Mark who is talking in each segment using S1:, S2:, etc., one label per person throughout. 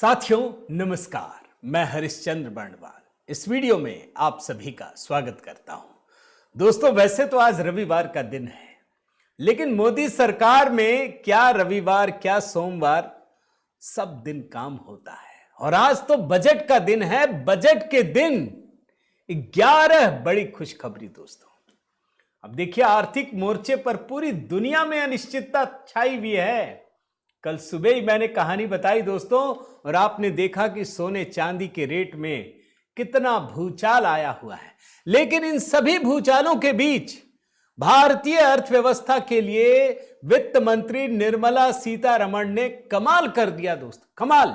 S1: साथियों नमस्कार, मैं हरिश्चंद्र बर्णवाल इस वीडियो में आप सभी का स्वागत करता हूं। दोस्तों वैसे तो आज रविवार का दिन है, लेकिन मोदी सरकार में क्या रविवार क्या सोमवार, सब दिन काम होता है। और आज तो बजट का दिन है। बजट के दिन 11 बड़ी खुशखबरी दोस्तों। अब देखिए, आर्थिक मोर्चे पर पूरी दुनिया में अनिश्चितता छाई हुई है। कल सुबह ही मैंने कहानी बताई दोस्तों, और आपने देखा कि सोने चांदी के रेट में कितना भूचाल आया हुआ है। लेकिन इन सभी भूचालों के बीच भारतीय अर्थव्यवस्था के लिए वित्त मंत्री निर्मला सीतारमण ने कमाल कर दिया दोस्तों, कमाल।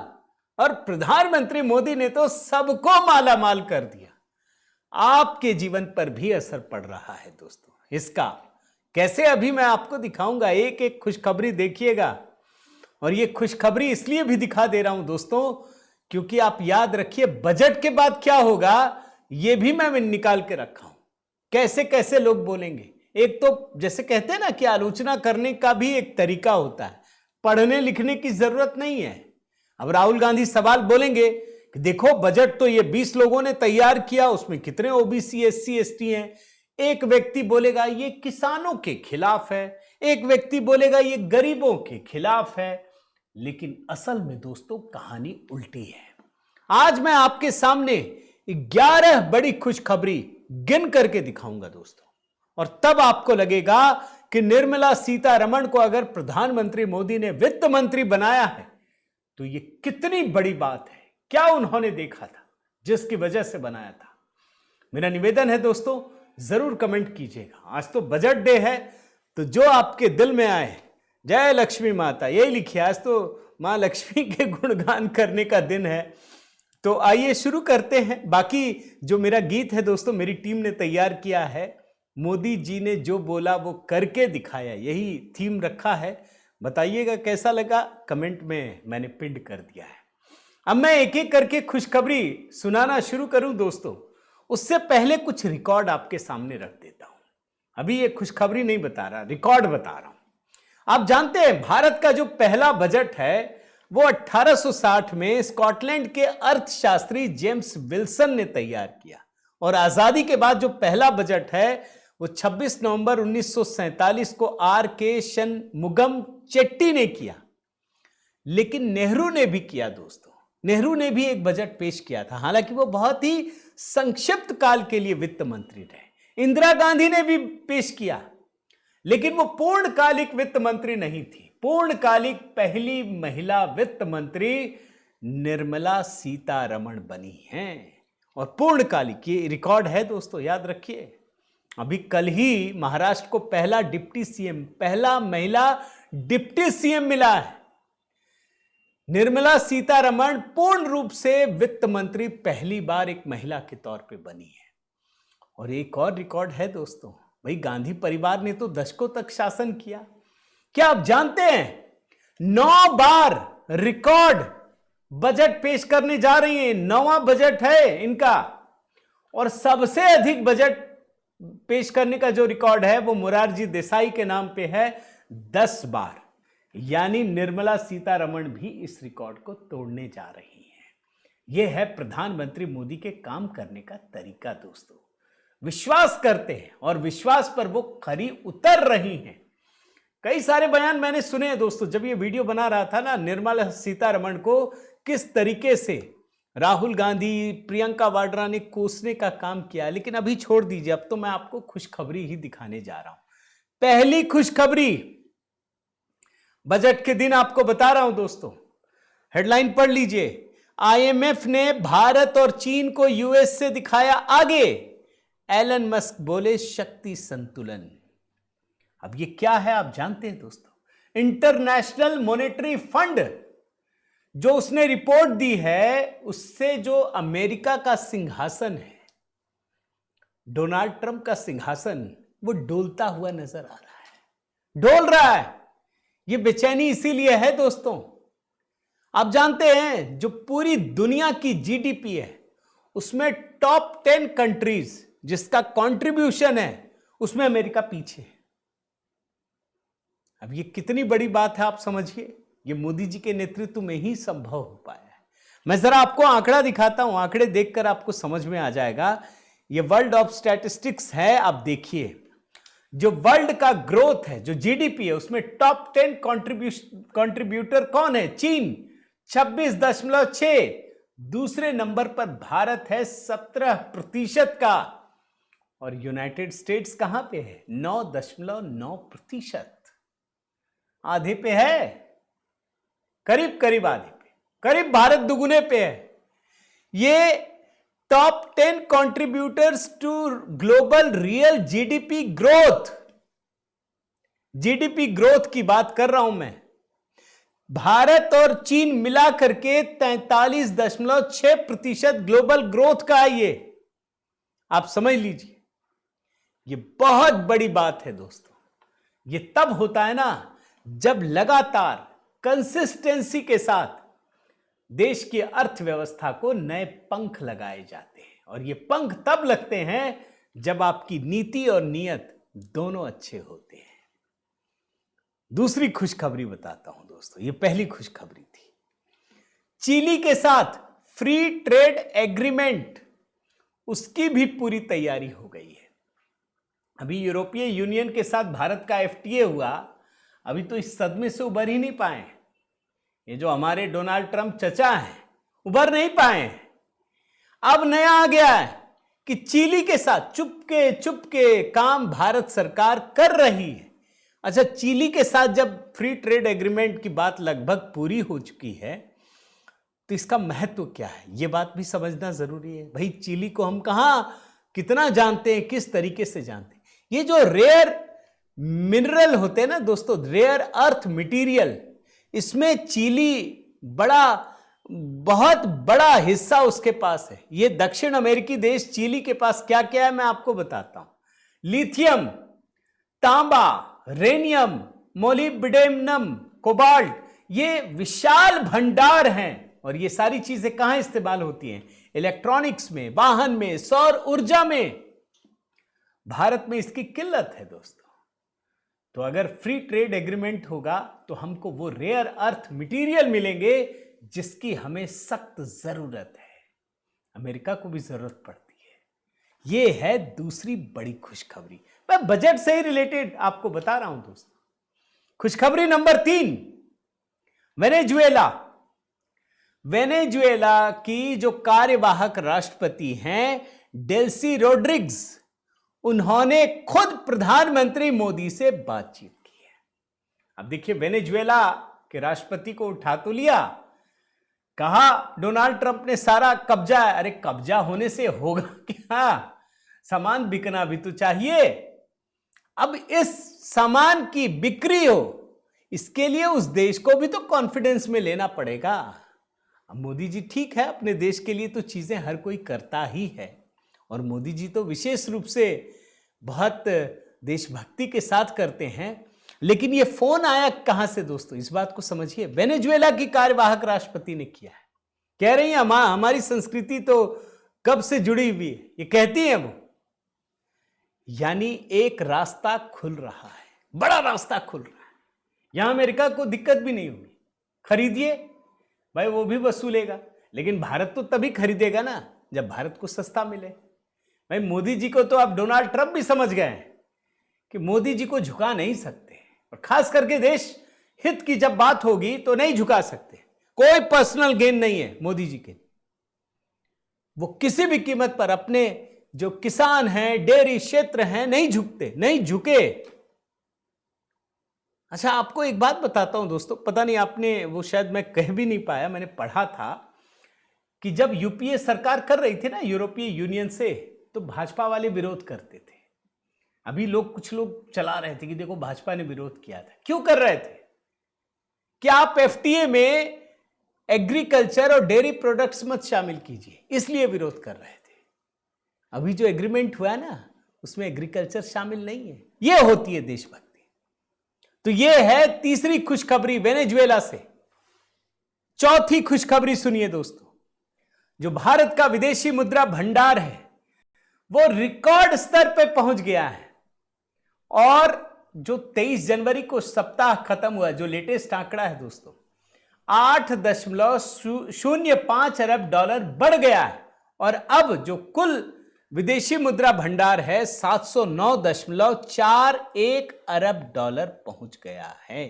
S1: और प्रधानमंत्री मोदी ने तो सबको माला माल कर दिया। आपके जीवन पर भी असर पड़ रहा है दोस्तों। इसका कैसे, अभी मैं आपको दिखाऊंगा। एक एक खुशखबरी देखिएगा। और ये खुशखबरी इसलिए भी दिखा दे रहा हूं दोस्तों, क्योंकि आप याद रखिए बजट के बाद क्या होगा, ये भी मैं निकाल के रखा हूं। कैसे कैसे लोग बोलेंगे। एक तो जैसे कहते हैं ना कि आलोचना करने का भी एक तरीका होता है, पढ़ने लिखने की जरूरत नहीं है। अब राहुल गांधी सवाल बोलेंगे कि देखो बजट तो ये 20 लोगों ने तैयार किया, उसमें कितने ओबीसी एससी एसटी हैं। एक व्यक्ति बोलेगा ये किसानों के खिलाफ है, एक व्यक्ति बोलेगा ये गरीबों के खिलाफ है। लेकिन असल में दोस्तों कहानी उल्टी है। आज मैं आपके सामने 11 बड़ी खुशखबरी गिन करके दिखाऊंगा दोस्तों, और तब आपको लगेगा कि निर्मला सीतारमण को अगर प्रधानमंत्री मोदी ने वित्त मंत्री बनाया है तो ये कितनी बड़ी बात है। क्या उन्होंने देखा था जिसकी वजह से बनाया था। मेरा निवेदन है दोस्तों, जरूर कमेंट कीजिएगा। आज तो बजट डे है, तो जो आपके दिल में आए, जय लक्ष्मी माता, यही लिखिए। आज तो मां लक्ष्मी के गुणगान करने का दिन है। तो आइए शुरू करते हैं। बाकी जो मेरा गीत है दोस्तों, मेरी टीम ने तैयार किया है। मोदी जी ने जो बोला वो करके दिखाया, यही थीम रखा है। बताइएगा कैसा लगा, कमेंट में मैंने पिन कर दिया है। अब मैं एक एक करके खुशखबरी सुनाना शुरू करूं दोस्तों, उससे पहले कुछ रिकॉर्ड आपके सामने रख देता हूं। अभी ये खुशखबरी नहीं बता रहा, रिकॉर्ड बता रहा हूं। आप जानते हैं भारत का जो पहला बजट है वो 1860 में स्कॉटलैंड के अर्थशास्त्री जेम्स विल्सन ने तैयार किया। और आजादी के बाद जो पहला बजट है वो 26 नवंबर 1947 को आर के शनमुगम चेट्टी ने किया। लेकिन नेहरू ने भी किया दोस्तों, नेहरू ने भी एक बजट पेश किया था। हालांकि वो बहुत ही संक्षिप्त काल के लिए वित्त मंत्री रहे। इंदिरा गांधी ने भी पेश किया, लेकिन वो पूर्णकालिक वित्त मंत्री नहीं थी। पूर्णकालिक पहली महिला वित्त मंत्री निर्मला सीतारमण बनी हैं। और पूर्णकालिक ये रिकॉर्ड है दोस्तों, याद रखिए। अभी कल ही महाराष्ट्र को पहला डिप्टी सीएम, पहला महिला डिप्टी सीएम मिला है। निर्मला सीतारमण पूर्ण रूप से वित्त मंत्री पहली बार एक महिला के तौर पे बनी है। और एक और रिकॉर्ड है दोस्तों, भाई गांधी परिवार ने तो दशकों तक शासन किया। क्या आप जानते हैं 9 बार रिकॉर्ड बजट पेश करने जा रही हैं। 9वां बजट है इनका। और सबसे अधिक बजट पेश करने का जो रिकॉर्ड है वो मोरारजी देसाई के नाम पे है, 10 बार। यानी निर्मला सीतारमण भी इस रिकॉर्ड को तोड़ने जा रही हैं। यह है प्रधानमंत्री मोदी के काम करने का तरीका दोस्तों। विश्वास करते हैं और विश्वास पर वो खरी उतर रही हैं। कई सारे बयान मैंने सुने हैं दोस्तों, जब ये वीडियो बना रहा था ना, निर्मला सीतारमण को किस तरीके से राहुल गांधी, प्रियंका वाड्रा ने कोसने का काम किया। लेकिन अभी छोड़ दीजिए, अब तो मैं आपको खुशखबरी ही दिखाने जा रहा हूं। पहली खुशखबरी बजट के दिन आपको बता रहा हूं दोस्तों। हेडलाइन पढ़ लीजिए। आईएमएफ ने भारत और चीन को यूएस से दिखाया आगे, एलन मस्क बोले शक्ति संतुलन। अब ये क्या है आप जानते हैं दोस्तों। इंटरनेशनल मॉनेटरी फंड जो उसने रिपोर्ट दी है, उससे जो अमेरिका का सिंहासन है, डोनाल्ड ट्रंप का सिंहासन, वो डोलता हुआ नजर आ रहा है, डोल रहा है। ये बेचैनी इसीलिए है दोस्तों। आप जानते हैं जो पूरी दुनिया की जीडीपी है उसमें टॉप 10 कंट्रीज जिसका कंट्रीब्यूशन है उसमें अमेरिका पीछे है। अब ये कितनी बड़ी बात है आप समझिए। ये मोदी जी के नेतृत्व में ही संभव हो पाया है। मैं जरा आपको आंकड़ा दिखाता हूं, आंकड़े देखकर आपको समझ में आ जाएगा। ये वर्ल्ड ऑफ स्टैटिस्टिक्स है, आप देखिए। जो वर्ल्ड का ग्रोथ है, जो जीडीपी है, उसमें टॉप 10 कंट्रीब्यूटर कौन है? चीन 26.6, दूसरे नंबर पर भारत है 17% का, और यूनाइटेड स्टेट्स कहां पे है? 9.9%, आधे पे है, करीब करीब आधे पे, करीब भारत दुगुने पे है। ये top 10 contributors to global real GDP growth, GDP growth की बात कर रहा हूं मैं। भारत और चीन मिला करके 43.6% ग्लोबल ग्रोथ का है ये, आप समझ लीजिए। ये बहुत बड़ी बात है दोस्तों। ये तब होता है ना जब लगातार कंसिस्टेंसी के साथ देश की अर्थव्यवस्था को नए पंख लगाए जाते हैं, और ये पंख तब लगते हैं जब आपकी नीति और नीयत दोनों अच्छे होते हैं। दूसरी खुशखबरी बताता हूं दोस्तों, ये पहली खुशखबरी थी। चिली के साथ फ्री ट्रेड एग्रीमेंट, उसकी भी पूरी तैयारी हो गई है। अभी यूरोपीय यूनियन के साथ भारत का एफटीए हुआ, अभी तो इस सदमे से उबर ही नहीं पाए। ये जो हमारे डोनाल्ड ट्रंप चचा हैं, उबर नहीं पाए। अब नया आ गया है कि चिली के साथ चुपके चुपके काम भारत सरकार कर रही है। अच्छा, चिली के साथ जब फ्री ट्रेड एग्रीमेंट की बात लगभग पूरी हो चुकी है, तो इसका महत्व क्या है, यह बात भी समझना जरूरी है। भाई, चिली को हम कहां कितना जानते हैं, किस तरीके से जानते हैं। ये जो रेयर मिनरल होते हैं ना दोस्तों, रेयर अर्थ मटेरियल, इसमें चिली बहुत बड़ा हिस्सा उसके पास है। ये दक्षिण अमेरिकी देश चिली के पास क्या क्या है मैं आपको बताता हूं। लिथियम, तांबा, रेनियम, मोलिब्डेनम, कोबाल्ट, ये विशाल भंडार हैं। और ये सारी चीजें कहां इस्तेमाल होती हैं? इलेक्ट्रॉनिक्स में, वाहन में, सौर ऊर्जा में। भारत में इसकी किल्लत है दोस्तों। तो अगर फ्री ट्रेड एग्रीमेंट होगा तो हमको वो रेयर अर्थ मटेरियल मिलेंगे जिसकी हमें सख्त जरूरत है, अमेरिका को भी जरूरत पड़ती है। ये है दूसरी बड़ी खुशखबरी। मैं बजट से ही रिलेटेड आपको बता रहा हूं दोस्तों। खुशखबरी नंबर 3, वेनेजुएला की जो कार्यवाहक राष्ट्रपति हैं डेल्सी रोड्रिग्स, उन्होंने खुद प्रधानमंत्री मोदी से बातचीत की है। अब देखिए, वेनेजुएला के राष्ट्रपति को उठा तो लिया, कहा डोनाल्ड ट्रंप ने सारा कब्जा है। अरे कब्जा होने से होगा क्या? सामान बिकना भी तो चाहिए। अब इस सामान की बिक्री हो, इसके लिए उस देश को भी तो कॉन्फिडेंस में लेना पड़ेगा। अब मोदी जी ठीक है, अपने देश के लिए तो चीजें हर कोई करता ही है, और मोदी जी तो विशेष रूप से बहुत देशभक्ति के साथ करते हैं। लेकिन ये फोन आया कहां से दोस्तों, इस बात को समझिए। वेनेजुएला की कार्यवाहक राष्ट्रपति ने किया है। कह रही है हमारी संस्कृति तो कब से जुड़ी हुई है, ये कहती है वो। यानी एक रास्ता खुल रहा है, बड़ा रास्ता खुल रहा है। यहां अमेरिका को दिक्कत भी नहीं होगी, खरीदिए भाई, वो भी वसूलेगा। लेकिन भारत तो तभी खरीदेगा ना जब भारत को सस्ता मिले। भाई, मोदी जी को तो अब डोनाल्ड ट्रंप भी समझ गए हैं कि मोदी जी को झुका नहीं सकते, और खास करके देश हित की जब बात होगी तो नहीं झुका सकते। कोई पर्सनल गेन नहीं है मोदी जी के। वो किसी भी कीमत पर अपने जो किसान हैं, डेयरी क्षेत्र हैं, नहीं झुकते, नहीं झुके। अच्छा, आपको एक बात बताता हूं दोस्तों, पता नहीं आपने वो शायद मैं कह भी नहीं पाया, मैंने पढ़ा था कि जब यूपीए सरकार कर रही थी ना यूरोपीय यूनियन से, तो भाजपा वाले विरोध करते थे। अभी कुछ लोग चला रहे थे कि देखो भाजपा ने विरोध किया था। क्यों कर रहे थे? कि आप एफटीए में एग्रीकल्चर और डेयरी प्रोडक्ट्स मत शामिल कीजिए, इसलिए विरोध कर रहे थे। अभी जो एग्रीमेंट हुआ ना, उसमें एग्रीकल्चर शामिल नहीं है। यह होती है देशभक्ति। तो यह है तीसरी खुशखबरी वेनेजुएला से। चौथी खुशखबरी सुनिए दोस्तों, जो भारत का विदेशी मुद्रा भंडार है वो रिकॉर्ड स्तर पे पहुंच गया है। और जो 23 जनवरी को सप्ताह खत्म हुआ, जो लेटेस्ट आंकड़ा है दोस्तों, 8.05 अरब डॉलर बढ़ गया है और अब जो कुल विदेशी मुद्रा भंडार है 709.41 अरब डॉलर पहुंच गया है।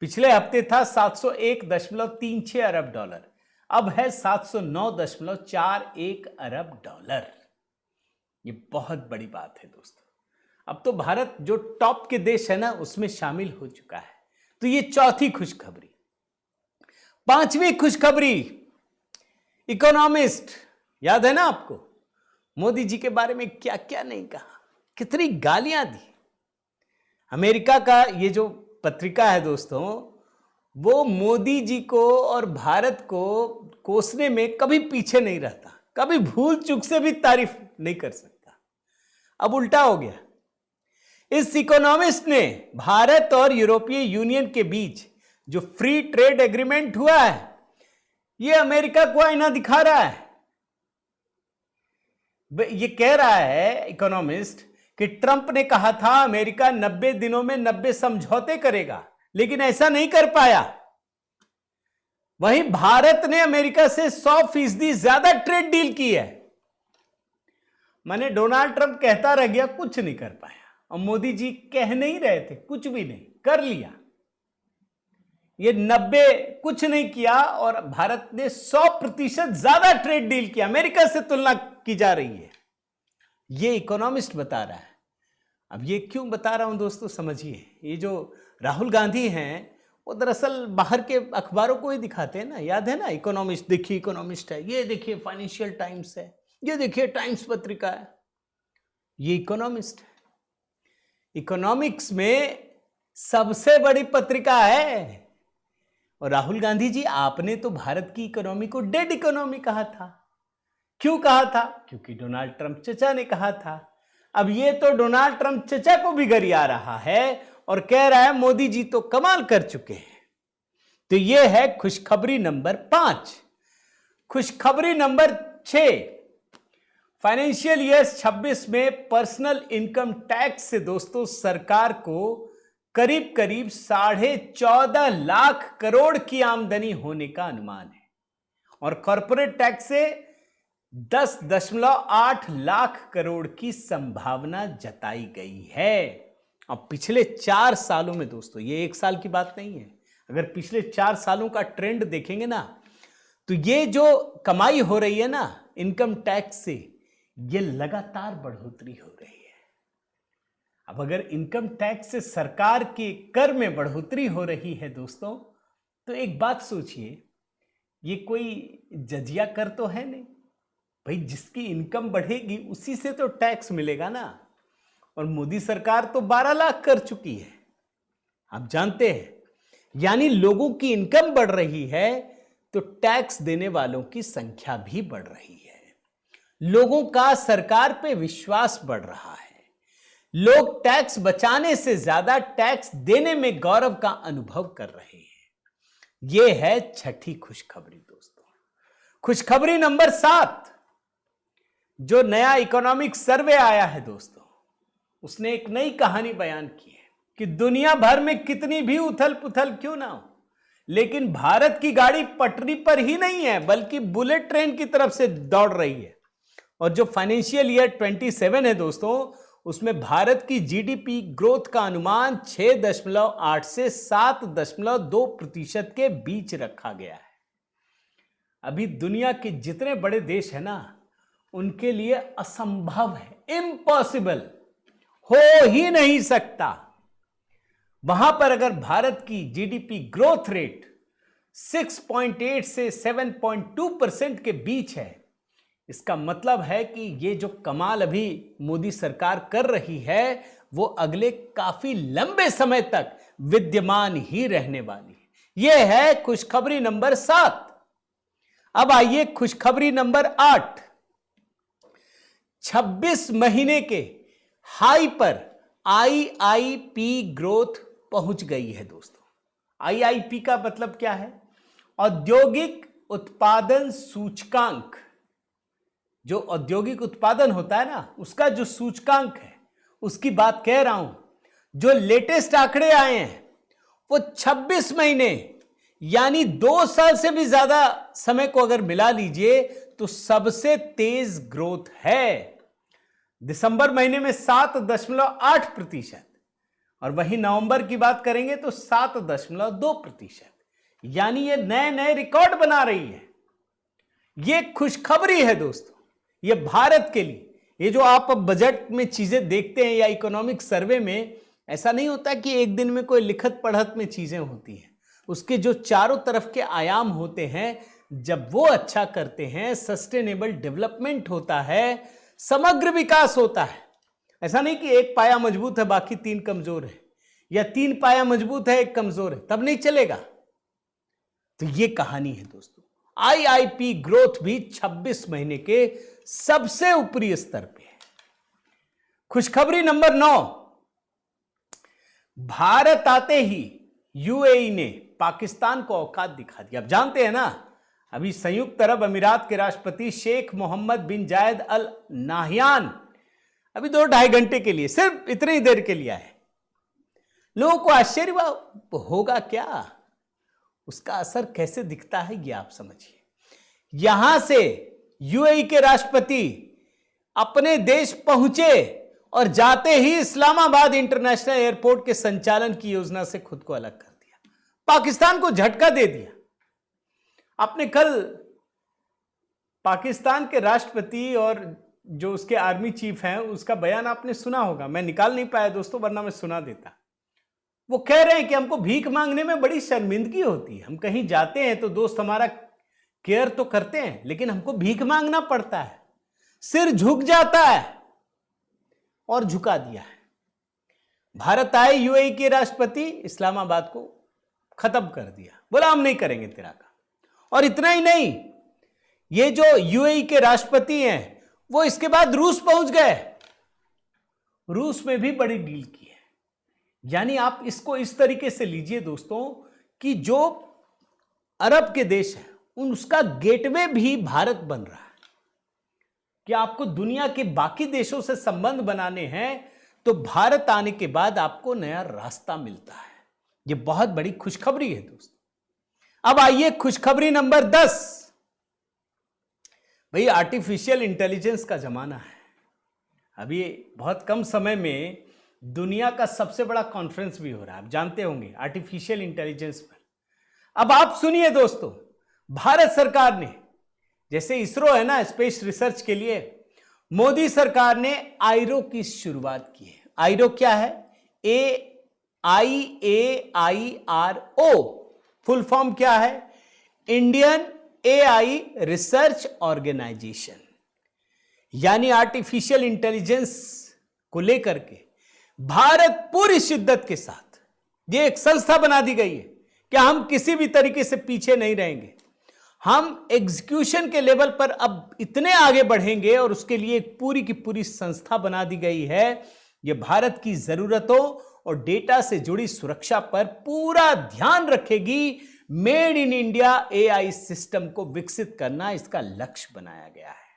S1: पिछले हफ्ते था 701.36 अरब डॉलर, अब है 709.41 अरब डॉलर। ये बहुत बड़ी बात है दोस्तों। अब तो भारत जो टॉप के देश है ना उसमें शामिल हो चुका है। तो ये चौथी खुशखबरी। पांचवी खुशखबरी, इकोनॉमिस्ट, याद है ना आपको मोदी जी के बारे में क्या क्या नहीं कहा, कितनी गालियां दी। अमेरिका का ये जो पत्रिका है दोस्तों, वो मोदी जी को और भारत को कोसने में कभी पीछे नहीं रहता, कभी भूल चूक से भी तारीफ नहीं कर सकता। अब उल्टा हो गया। इस इकोनॉमिस्ट ने भारत और यूरोपीय यूनियन के बीच जो फ्री ट्रेड एग्रीमेंट हुआ है, ये अमेरिका को आईना दिखा रहा है। ये कह रहा है इकोनॉमिस्ट कि ट्रंप ने कहा था अमेरिका 90 दिनों में 90 समझौते करेगा, लेकिन ऐसा नहीं कर पाया। वहीं भारत ने अमेरिका से 100% ज्यादा ट्रेड डील की है। माने डोनाल्ड ट्रंप कहता रह गया, कुछ नहीं कर पाया, और मोदी जी कह नहीं रहे थे, कुछ भी नहीं कर लिया। ये 90 कुछ नहीं किया और भारत ने 100% ज्यादा ट्रेड डील किया, अमेरिका से तुलना की जा रही है। ये इकोनॉमिस्ट बता रहा है। अब ये क्यों बता रहा हूं दोस्तों, समझिए। ये जो राहुल गांधी हैं वो दरअसल बाहर के अखबारों को ही दिखाते हैं ना, याद है ना, इकोनॉमिस्ट, देखिए इकोनॉमिस्ट है, ये देखिए फाइनेंशियल टाइम्स है, ये देखिए टाइम्स पत्रिका है, ये इकोनॉमिस्ट है। इकोनॉमिक्स में सबसे बड़ी पत्रिका है। और राहुल गांधी जी, आपने तो भारत की इकोनॉमी को डेड इकोनॉमी कहा था। क्यों कहा था? क्योंकि डोनाल्ड ट्रंप चचा ने कहा था। अब ये तो डोनाल्ड ट्रंप चचा को भी गरिया रहा है और कह रहा है मोदी जी तो कमाल कर चुके हैं। तो ये है खुशखबरी नंबर 5। खुशखबरी नंबर 6, फाइनेंशियल ईयर 26 में पर्सनल इनकम टैक्स से दोस्तों सरकार को करीब करीब 14.5 लाख करोड़ की आमदनी होने का अनुमान है और कॉर्पोरेट टैक्स से 10.8 लाख करोड़ की संभावना जताई गई है। अब पिछले 4 सालों में दोस्तों, ये 1 साल की बात नहीं है, अगर पिछले 4 सालों का ट्रेंड देखेंगे ना, तो ये जो कमाई हो रही है ना इनकम टैक्स से, ये लगातार बढ़ोतरी हो रही है। अब अगर इनकम टैक्स से सरकार के कर में बढ़ोतरी हो रही है दोस्तों, तो एक बात सोचिए, ये कोई जजिया कर तो है नहीं भाई। जिसकी इनकम बढ़ेगी उसी से तो टैक्स मिलेगा ना। और मोदी सरकार तो 12 लाख कर चुकी है, आप जानते हैं। यानी लोगों की इनकम बढ़ रही है तो टैक्स देने वालों की संख्या भी बढ़ रही है। लोगों का सरकार पे विश्वास बढ़ रहा है। लोग टैक्स बचाने से ज्यादा टैक्स देने में गौरव का अनुभव कर रहे हैं। यह है छठी खुशखबरी दोस्तों। खुशखबरी नंबर 7, जो नया इकोनॉमिक सर्वे आया है दोस्तों, उसने एक नई कहानी बयान की है कि दुनिया भर में कितनी भी उथल पुथल क्यों ना हो, लेकिन भारत की गाड़ी पटरी पर ही नहीं है बल्कि बुलेट ट्रेन की तरफ से दौड़ रही है। और जो फाइनेंशियल ईयर 27 है दोस्तों, उसमें भारत की जीडीपी ग्रोथ का अनुमान 6.8 से 7.2% के बीच रखा गया है। अभी दुनिया के जितने बड़े देश हैं ना, उनके लिए असंभव है, इम्पॉसिबल, हो ही नहीं सकता। वहां पर अगर भारत की जीडीपी ग्रोथ रेट 6.8 से 7.2% के बीच है, इसका मतलब है कि ये जो कमाल अभी मोदी सरकार कर रही है वो अगले काफी लंबे समय तक विद्यमान ही रहने वाली है। यह है खुशखबरी नंबर 7। अब आइए खुशखबरी नंबर 8। 26 महीने के हाई पर आईआईपी ग्रोथ पहुंच गई है दोस्तों। आईआईपी का मतलब क्या है? औद्योगिक उत्पादन सूचकांक। जो औद्योगिक उत्पादन होता है ना, उसका जो सूचकांक है उसकी बात कह रहा हूं। जो लेटेस्ट आंकड़े आए हैं वो 26 महीने यानी 2 साल से भी ज्यादा समय को अगर मिला लीजिए तो सबसे तेज ग्रोथ है। दिसंबर महीने में 7.8% और वहीं नवंबर की बात करेंगे तो 7.2%, यानी ये नए नए रिकॉर्ड बना रही है। ये खुशखबरी है दोस्तों, ये भारत के लिए। ये जो आप बजट में चीजें देखते हैं या इकोनॉमिक सर्वे में, ऐसा नहीं होता कि एक दिन में कोई लिखत पढ़त में चीजें होती हैं। उसके जो चारों तरफ के आयाम होते हैं, जब वो अच्छा करते हैं, सस्टेनेबल डेवलपमेंट होता है, समग्र विकास होता है। ऐसा नहीं कि एक पाया मजबूत है बाकी 3 कमजोर है, या 3 पाया मजबूत है 1 कमजोर है, तब नहीं चलेगा। तो ये कहानी है दोस्तों। आईआईपी ग्रोथ भी 26 महीने के सबसे ऊपरी स्तर पे है। खुशखबरी नंबर 9, भारत आते ही यूएई ने पाकिस्तान को औकात दिखा दी। आप जानते हैं ना, अभी संयुक्त अरब अमीरात के राष्ट्रपति शेख मोहम्मद बिन जायद अल नाहयान अभी 2-2.5 घंटे के लिए, सिर्फ इतनी ही देर के लिए आए। लोगों को आश्चर्य होगा क्या, उसका असर कैसे दिखता है ये आप समझिए। यहां से यूएई के राष्ट्रपति अपने देश पहुंचे और जाते ही इस्लामाबाद इंटरनेशनल एयरपोर्ट के संचालन की योजना से खुद को अलग कर दिया, पाकिस्तान को झटका दे दिया। आपने कल पाकिस्तान के राष्ट्रपति और जो उसके आर्मी चीफ हैं उसका बयान आपने सुना होगा, मैं निकाल नहीं पाया दोस्तों, वरना मैं सुना देता। वो कह रहे हैं कि हमको भीख मांगने में बड़ी शर्मिंदगी होती है। हम कहीं जाते हैं तो दोस्त हमारा केयर तो करते हैं, लेकिन हमको भीख मांगना पड़ता है, सिर झुक जाता है, और झुका दिया है। भारत आए यूएई के राष्ट्रपति, इस्लामाबाद को खत्म कर दिया, बोला हम नहीं करेंगे तेरा काम। और इतना ही नहीं, ये जो यूएई के राष्ट्रपति हैं वो इसके बाद रूस पहुंच गए, रूस में भी बड़ी डील की है। यानी आप इसको इस तरीके से लीजिए दोस्तों कि जो अरब के देश हैं उसका गेटवे भी भारत बन रहा है। कि आपको दुनिया के बाकी देशों से संबंध बनाने हैं तो भारत आने के बाद आपको नया रास्ता मिलता है। यह बहुत बड़ी खुशखबरी है दोस्तों। अब आइए खुशखबरी नंबर 10। भाई आर्टिफिशियल इंटेलिजेंस का जमाना है। अभी बहुत कम समय में दुनिया का सबसे बड़ा कॉन्फ्रेंस भी हो रहा है, आप जानते होंगे, आर्टिफिशियल इंटेलिजेंस पर। अब आप सुनिए दोस्तों, भारत सरकार ने, जैसे इसरो है ना स्पेस रिसर्च के लिए, मोदी सरकार ने आईरो की शुरुआत की है। आईरो क्या है? AIAIRO, फुल फॉर्म क्या है? Indian AI research organisation. यानी आर्टिफिशियल इंटेलिजेंस को लेकर के भारत पूरी शिद्दत के साथ ये एक संस्था बना दी गई है कि हम किसी भी तरीके से पीछे नहीं रहेंगे। हम एग्जीक्यूशन के लेवल पर अब इतने आगे बढ़ेंगे और उसके लिए एक पूरी की पूरी संस्था बना दी गई है। यह भारत की जरूरतों और डेटा से जुड़ी सुरक्षा पर पूरा ध्यान रखेगी। Made in India AI system को विकसित करना इसका लक्ष्य बनाया गया है।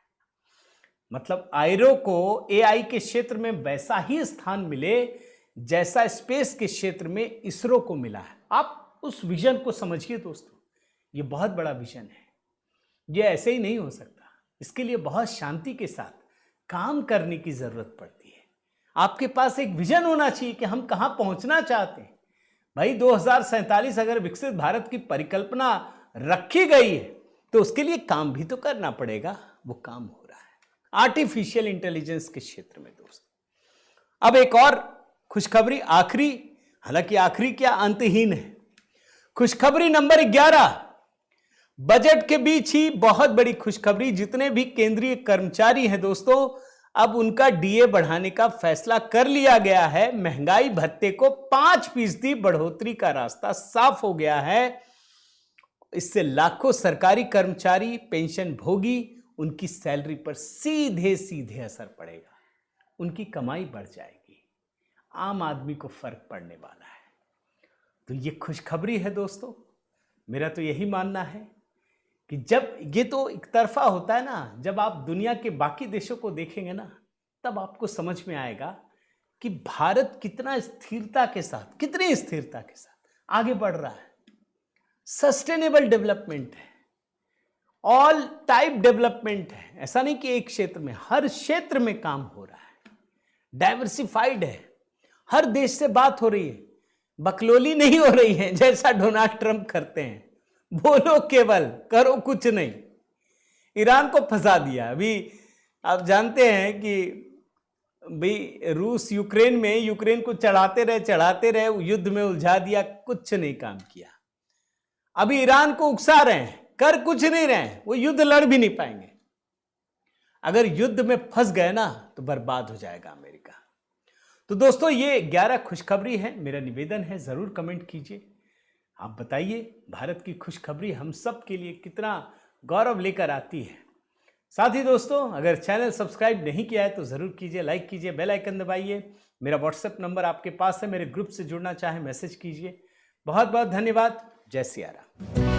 S1: मतलब आईरो को AI के क्षेत्र में वैसा ही स्थान मिले जैसा स्पेस के क्षेत्र में इसरो को मिला है। आप उस विजन को समझिए दोस्तों, ये बहुत बड़ा विजन है। ये ऐसे ही नहीं हो सकता, इसके लिए बहुत शांति के साथ काम करने की जरूरत पड़ती है। आपके पास एक विजन होना चाहिए कि हम कहां पहुंचना चाहते हैं। भाई 2047 अगर विकसित भारत की परिकल्पना रखी गई है तो उसके लिए काम भी तो करना पड़ेगा। वो काम हो रहा है आर्टिफिशियल इंटेलिजेंस के क्षेत्र में दोस्तों। अब एक और खुशखबरी, आखिरी, हालांकि आखिरी क्या, अंतहीन है। खुशखबरी नंबर 11, बजट के बीच ही बहुत बड़ी खुशखबरी। जितने भी केंद्रीय कर्मचारी हैं दोस्तों, अब उनका डीए बढ़ाने का फैसला कर लिया गया है। महंगाई भत्ते को 5% बढ़ोतरी का रास्ता साफ हो गया है। इससे लाखों सरकारी कर्मचारी, पेंशन भोगी, उनकी सैलरी पर सीधे सीधे असर पड़ेगा। उनकी कमाई बढ़ जाएगी, आम आदमी को फर्क पड़ने वाला है। तो ये खुशखबरी है दोस्तों। मेरा तो यही मानना है कि जब ये तो एक तरफा होता है ना, जब आप दुनिया के बाकी देशों को देखेंगे ना, तब आपको समझ में आएगा कि भारत कितना स्थिरता के साथ, कितनी स्थिरता के साथ आगे बढ़ रहा है। सस्टेनेबल डेवलपमेंट है, ऑल टाइप डेवलपमेंट है। ऐसा नहीं कि एक क्षेत्र में, हर क्षेत्र में काम हो रहा है, डाइवर्सिफाइड है, हर देश से बात हो रही है, बकलोली नहीं हो रही है जैसा डोनाल्ड ट्रंप करते हैं, बोलो केवल, करो कुछ नहीं। ईरान को फंसा दिया। अभी आप जानते हैं कि भाई रूस यूक्रेन में, यूक्रेन को चढ़ाते रहे, युद्ध में उलझा दिया, कुछ नहीं काम किया। अभी ईरान को उकसा रहे हैं, कर कुछ नहीं रहे हैं, वो युद्ध लड़ भी नहीं पाएंगे। अगर युद्ध में फंस गए ना तो बर्बाद हो जाएगा अमेरिका। तो दोस्तों, ये 11 खुशखबरी है। मेरा निवेदन है, जरूर कमेंट कीजिए, आप बताइए भारत की खुशखबरी हम सब के लिए कितना गौरव लेकर आती है। साथ ही दोस्तों, अगर चैनल सब्सक्राइब नहीं किया है तो ज़रूर कीजिए, लाइक कीजिए, बेल आइकन दबाइए। मेरा व्हाट्सएप नंबर आपके पास है, मेरे ग्रुप से जुड़ना चाहे मैसेज कीजिए। बहुत बहुत धन्यवाद। जय सिया राम।